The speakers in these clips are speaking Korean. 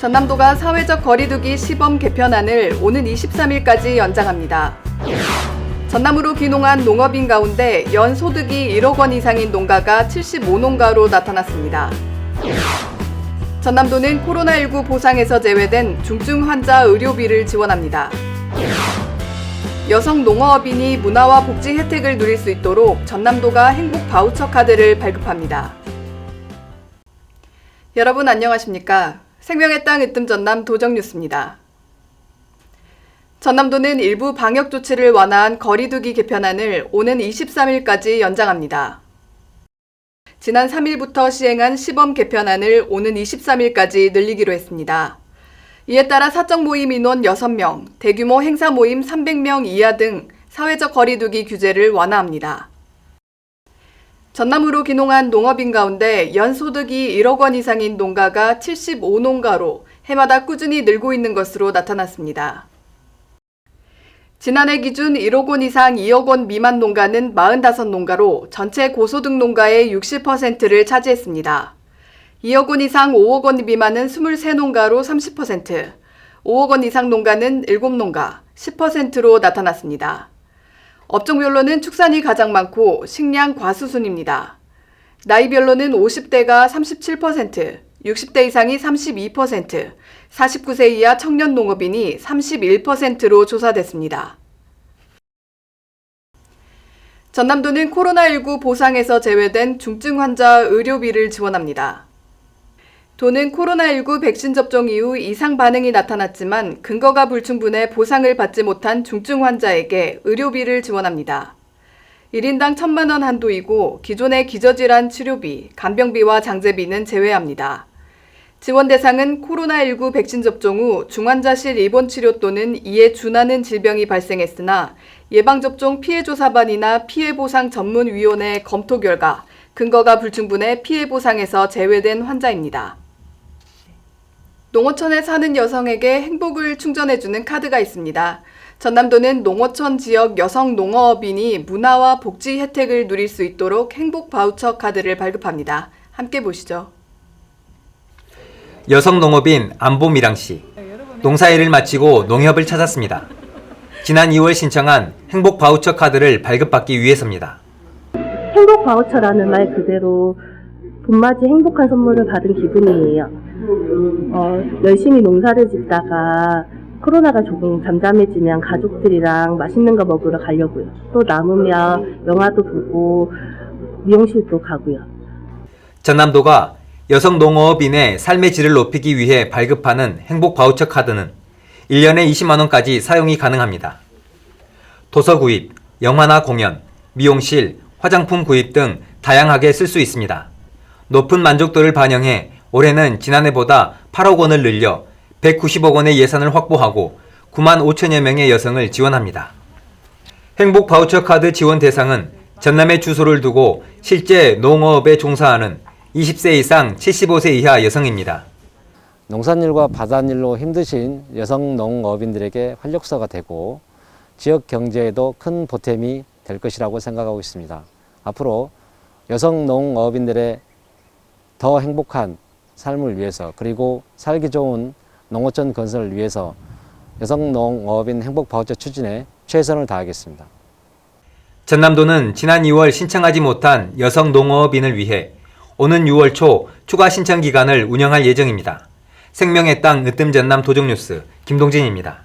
전남도가 사회적 거리두기 시범 개편안을 오는 23일까지 연장합니다. 전남으로 귀농한 농업인 가운데 연 소득이 1억 원 이상인 농가가 75농가로 나타났습니다. 전남도는 코로나19 보상에서 제외된 중증 환자 의료비를 지원합니다. 여성 농어업인이 문화와 복지 혜택을 누릴 수 있도록 전남도가 행복 바우처 카드를 발급합니다. 여러분 안녕하십니까? 생명의 땅 으뜸 전남 도정뉴스입니다. 전남도는 일부 방역 조치를 완화한 거리두기 개편안을 오는 23일까지 연장합니다. 지난 3일부터 시행한 시범 개편안을 오는 23일까지 늘리기로 했습니다. 이에 따라 사적 모임 인원 6명, 대규모 행사 모임 300명 이하 등 사회적 거리두기 규제를 완화합니다. 전남으로 귀농한 농업인 가운데 연소득이 1억 원 이상인 농가가 75농가로 해마다 꾸준히 늘고 있는 것으로 나타났습니다. 지난해 기준 1억 원 이상 2억 원 미만 농가는 45농가로 전체 고소득 농가의 60%를 차지했습니다. 2억 원 이상 5억 원 미만은 23농가로 30%, 5억 원 이상 농가는 7농가, 10%로 나타났습니다. 업종별로는 축산이 가장 많고 식량 과수순입니다. 나이별로는 50대가 37%, 60대 이상이 32%, 49세 이하 청년 농업인이 31%로 조사됐습니다. 전남도는 코로나19 보상에서 제외된 중증 환자 의료비를 지원합니다. 도는 코로나19 백신 접종 이후 이상 반응이 나타났지만 근거가 불충분해 보상을 받지 못한 중증 환자에게 의료비를 지원합니다. 1인당 1,000만 원 한도이고 기존의 기저질환 치료비, 간병비와 장제비는 제외합니다. 지원 대상은 코로나19 백신 접종 후 중환자실 입원 치료 또는 이에 준하는 질병이 발생했으나 예방접종 피해조사반이나 피해보상 전문위원회 검토 결과 근거가 불충분해 피해보상에서 제외된 환자입니다. 농어촌에 사는 여성에게 행복을 충전해주는 카드가 있습니다. 전남도는 농어촌 지역 여성 농어업인이 문화와 복지 혜택을 누릴 수 있도록 행복 바우처 카드를 발급합니다. 함께 보시죠. 여성 농업인 안보미랑 씨. 농사일을 마치고 농협을 찾았습니다. 지난 2월 신청한 행복 바우처 카드를 발급받기 위해서입니다. 행복 바우처라는 말 그대로 봄맞이 행복한 선물을 받은 기분이에요. 열심히 농사를 짓다가 코로나가 조금 잠잠해지면 가족들이랑 맛있는 거 먹으러 가려고요. 또 남으면 영화도 보고 미용실도 가고요. 전남도가 여성 농어업인의 삶의 질을 높이기 위해 발급하는 행복 바우처 카드는 1년에 20만 원까지 사용이 가능합니다. 도서 구입, 영화나 공연, 미용실, 화장품 구입 등 다양하게 쓸 수 있습니다. 높은 만족도를 반영해 올해는 지난해보다 8억 원을 늘려 190억 원의 예산을 확보하고 9만 5천여 명의 여성을 지원합니다. 행복 바우처 카드 지원 대상은 전남에 주소를 두고 실제 농어업에 종사하는 20세 이상 75세 이하 여성입니다. 농산일과 바닷일로 힘드신 여성 농업인들에게 활력소가 되고 지역 경제에도 큰 보탬이 될 것이라고 생각하고 있습니다. 앞으로 여성 농업인들의 더 행복한 삶을 위해서 그리고 살기 좋은 농어촌 건설을 위해서 여성 농업인 행복 바우처 추진에 최선을 다하겠습니다. 전남도는 지난 2월 신청하지 못한 여성 농어업인을 위해 오는 6월 초 추가 신청 기간을 운영할 예정입니다. 생명의 땅 으뜸 전남 도정뉴스 김동진입니다.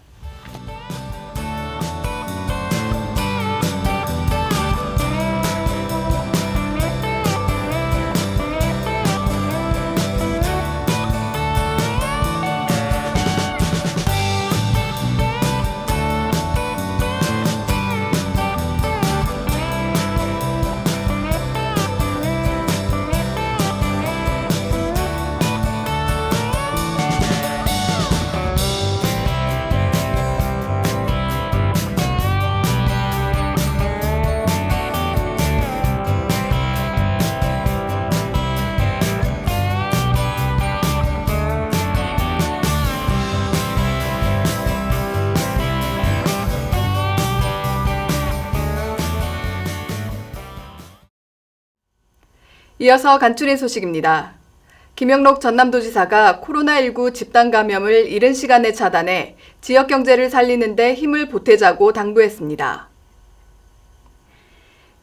이어서 간추린 소식입니다. 김영록 전남도지사가 코로나19 집단 감염을 이른 시간에 차단해 지역 경제를 살리는 데 힘을 보태자고 당부했습니다.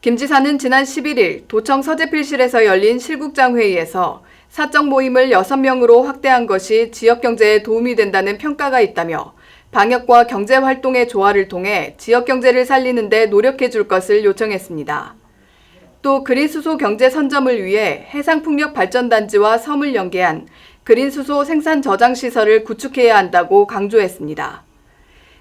김 지사는 지난 11일 도청 서재필실에서 열린 실국장 회의에서 사적 모임을 6명으로 확대한 것이 지역 경제에 도움이 된다는 평가가 있다며 방역과 경제 활동의 조화를 통해 지역 경제를 살리는 데 노력해 줄 것을 요청했습니다. 또 그린수소 경제 선점을 위해 해상풍력발전단지와 섬을 연계한 그린수소 생산 저장 시설을 구축해야 한다고 강조했습니다.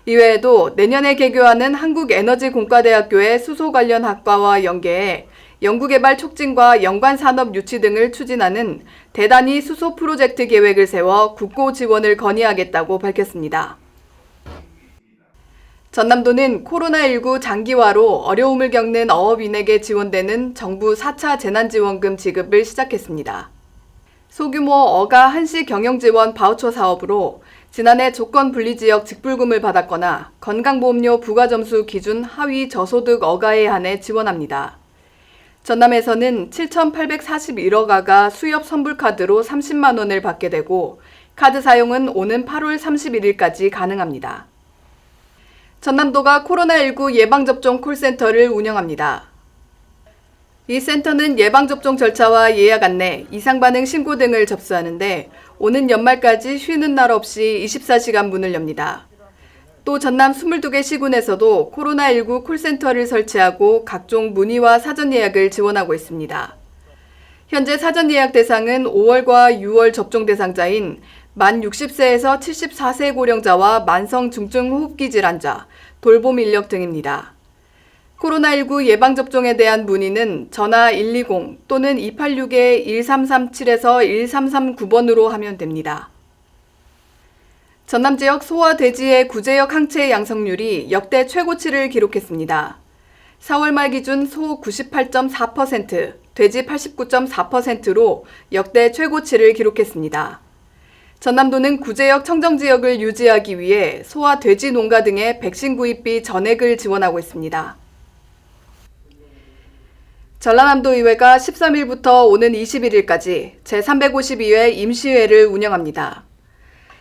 이외에도 내년에 개교하는 한국에너지공과대학교의 수소 관련 학과와 연계해 연구개발 촉진과 연관산업 유치 등을 추진하는 대단위 수소 프로젝트 계획을 세워 국고 지원을 건의하겠다고 밝혔습니다. 전남도는 코로나19 장기화로 어려움을 겪는 어업인에게 지원되는 정부 4차 재난지원금 지급을 시작했습니다. 소규모 어가 한시 경영지원 바우처 사업으로 지난해 조건분리지역 직불금을 받았거나 건강보험료 부과점수 기준 하위 저소득 어가에 한해 지원합니다. 전남에서는 7,841억 아가 수협 선불카드로 30만 원을 받게 되고 카드 사용은 오는 8월 31일까지 가능합니다. 전남도가 코로나19 예방접종 콜센터를 운영합니다. 이 센터는 예방접종 절차와 예약 안내, 이상반응 신고 등을 접수하는데 오는 연말까지 쉬는 날 없이 24시간 문을 엽니다. 또 전남 22개 시군에서도 코로나19 콜센터를 설치하고 각종 문의와 사전 예약을 지원하고 있습니다. 현재 사전 예약 대상은 5월과 6월 접종 대상자인 만 60세에서 74세 고령자와 만성 중증 호흡기 질환자, 돌봄 인력 등입니다. 코로나19 예방접종에 대한 문의는 전화 120 또는 286-1337에서 1339번으로 하면 됩니다. 전남 지역 소와 돼지의 구제역 항체 양성률이 역대 최고치를 기록했습니다. 4월 말 기준 소 98.4%, 돼지 89.4%로 역대 최고치를 기록했습니다. 전남도는 구제역 청정지역을 유지하기 위해 소와 돼지 농가 등의 백신 구입비 전액을 지원하고 있습니다. 전라남도의회가 13일부터 오는 21일까지 제352회 임시회를 운영합니다.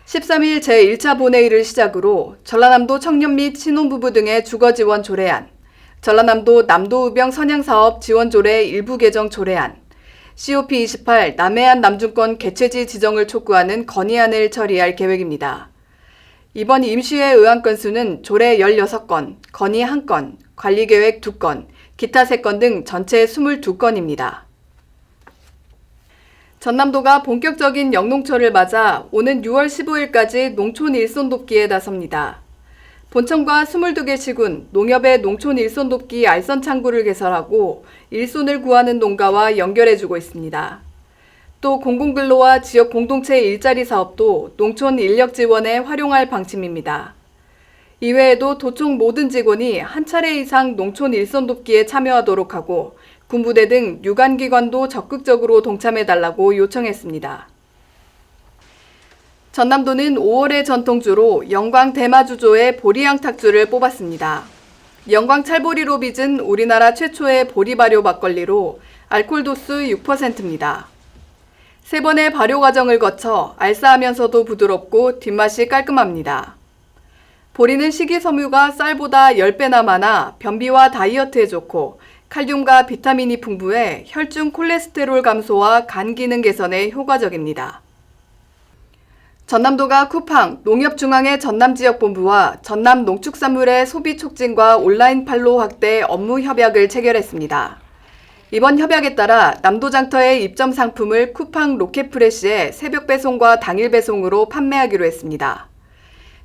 13일 제1차 본회의를 시작으로 전라남도 청년 및 신혼부부 등의 주거지원 조례안, 전라남도 남도우병 선양사업 지원조례 일부 개정 조례안, COP28 남해안 남중권 개최지 지정을 촉구하는 건의안을 처리할 계획입니다. 이번 임시회 의안 건수는 조례 16건, 건의 1건, 관리계획 2건, 기타 3건 등 전체 22건입니다. 전남도가 본격적인 영농철을 맞아 오는 6월 15일까지 농촌 일손 돕기에 나섭니다. 본청과 22개 시군, 농협의 농촌 일손 돕기 알선 창구를 개설하고 일손을 구하는 농가와 연결해주고 있습니다. 또 공공근로와 지역 공동체 일자리 사업도 농촌 인력 지원에 활용할 방침입니다. 이외에도 도청 모든 직원이 한 차례 이상 농촌 일손 돕기에 참여하도록 하고 군부대 등 유관기관도 적극적으로 동참해달라고 요청했습니다. 전남도는 5월의 전통주로 영광 대마주조의 보리양 탁주를 뽑았습니다. 영광 찰보리로 빚은 우리나라 최초의 보리 발효 막걸리로 알코올 도수 6%입니다. 3번의 발효 과정을 거쳐 알싸하면서도 부드럽고 뒷맛이 깔끔합니다. 보리는 식이섬유가 쌀보다 10배나 많아 변비와 다이어트에 좋고 칼륨과 비타민이 풍부해 혈중 콜레스테롤 감소와 간 기능 개선에 효과적입니다. 전남도가 쿠팡, 농협중앙회 전남지역본부와 전남농축산물의 소비 촉진과 온라인 판로 확대 업무 협약을 체결했습니다. 이번 협약에 따라 남도장터의 입점 상품을 쿠팡 로켓프레시에 새벽 배송과 당일 배송으로 판매하기로 했습니다.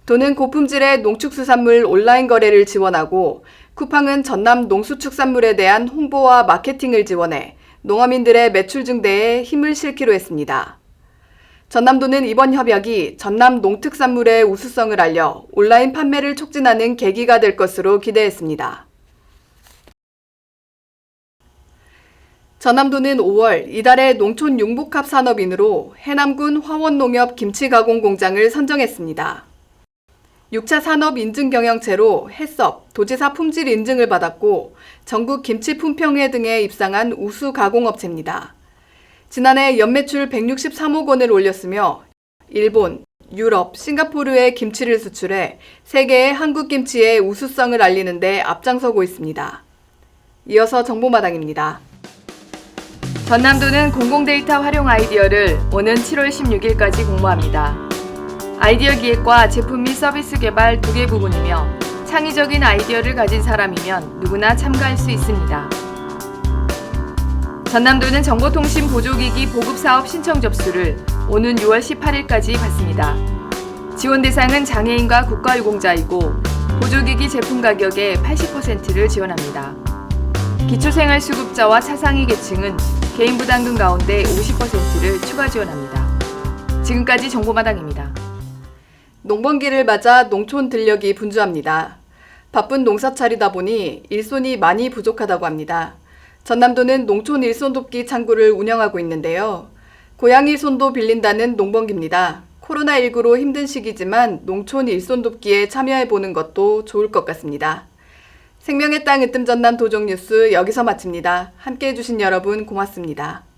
도는 고품질의 농축수산물 온라인 거래를 지원하고 쿠팡은 전남 농수축산물에 대한 홍보와 마케팅을 지원해 농어민들의 매출 증대에 힘을 실기로 했습니다. 전남도는 이번 협약이 전남 농특산물의 우수성을 알려 온라인 판매를 촉진하는 계기가 될 것으로 기대했습니다. 전남도는 5월 이달의 농촌 융복합 산업인으로 해남군 화원농협 김치가공공장을 선정했습니다. 6차 산업 인증 경영체로 해썹, 도지사 품질 인증을 받았고 전국 김치 품평회 등에 입상한 우수 가공업체입니다. 지난해 연매출 163억 원을 올렸으며 일본, 유럽, 싱가포르에 김치를 수출해 세계의 한국 김치의 우수성을 알리는 데 앞장서고 있습니다. 이어서 정보마당입니다. 전남도는 공공데이터 활용 아이디어를 오는 7월 16일까지 공모합니다. 아이디어 기획과 제품 및 서비스 개발 2개 부분이며 창의적인 아이디어를 가진 사람이면 누구나 참가할 수 있습니다. 전남도는 정보통신 보조기기 보급사업 신청 접수를 오는 6월 18일까지 받습니다. 지원 대상은 장애인과 국가유공자이고 보조기기 제품 가격의 80%를 지원합니다. 기초생활수급자와 차상위 계층은 개인 부담금 가운데 50%를 추가 지원합니다. 지금까지 정보마당입니다. 농번기를 맞아 농촌 들녘이 분주합니다. 바쁜 농사철이다 보니 일손이 많이 부족하다고 합니다. 전남도는 농촌 일손 돕기 창구를 운영하고 있는데요. 고양 일손도 빌린다는 농번기입니다. 코로나19로 힘든 시기지만 농촌 일손 돕기에 참여해보는 것도 좋을 것 같습니다. 생명의 땅 으뜸 전남 도정 뉴스 여기서 마칩니다. 함께해 주신 여러분 고맙습니다.